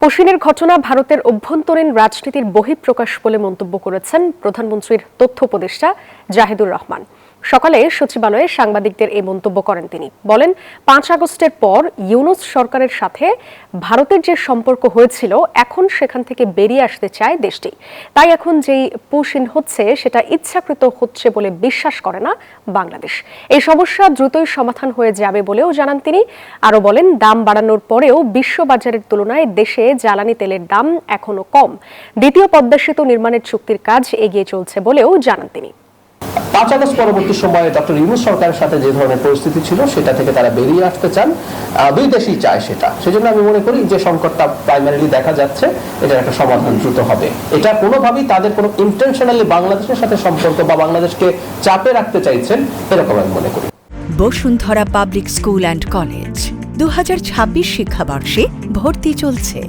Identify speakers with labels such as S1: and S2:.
S1: পুশিনের ঘটনা ভারতের অভ্যন্তরীণ রাজনীতির বহিঃপ্রকাশ বলে মন্তব্য করেছেন প্রধানমন্ত্রীর তথ্য উপদেষ্টা জাহিদুর রহমান। সকালে সচিবালয়ে সাংবাদিকদের এই মন্তব্য করেন তিনি। বলেন, ৫ আগস্টের পর ইউনূস সরকারের সাথে ভারতের যে সম্পর্ক হয়েছিল এখন সেখান থেকে বেরিয়ে আসতে চায় দেশটি। তাই এখন যেই পুশিন হচ্ছে সেটা ইচ্ছাকৃত হচ্ছে বলে বিশ্বাস করে না বাংলাদেশ। এই সমস্যা দ্রুতই সমাধান হয়ে যাবে বলেও জানান তিনি। আরও বলেন, দাম বাড়ানোর পরেও বিশ্ববাজারের তুলনায় দেশে জ্বালানি তেলের দাম এখনো কম। দ্বিতীয় পদ্মা সেতু নির্মাণের চুক্তির কাজ এগিয়ে চলছে বলেও জানান তিনি।
S2: ৫ আগস্ট পরবর্তী সময়ে ডক্টর ইউনূস সরকারের সাথে যে ধরনের পরিস্থিতি ছিল সেটা থেকে তারা বেরিয়ে আসতে চান, দুই দেশই চায় সেটা। সেজন্য আমি মনে করি যে সংকটটা প্রাইমারিলি দেখা যাচ্ছে, এটার একটা সমাধান দ্রুত হবে। এটা কোনোভাবেই তাদের কোনো ইন্টেনশনালি বাংলাদেশের সাথে সম্পর্ক বা বাংলাদেশকে চাপে রাখতে চাইছেন এরকম আমি মনে করি।
S3: Bashundhara public school and college ২০২৬ শিক্ষাবর্ষে ভর্তি চলছে।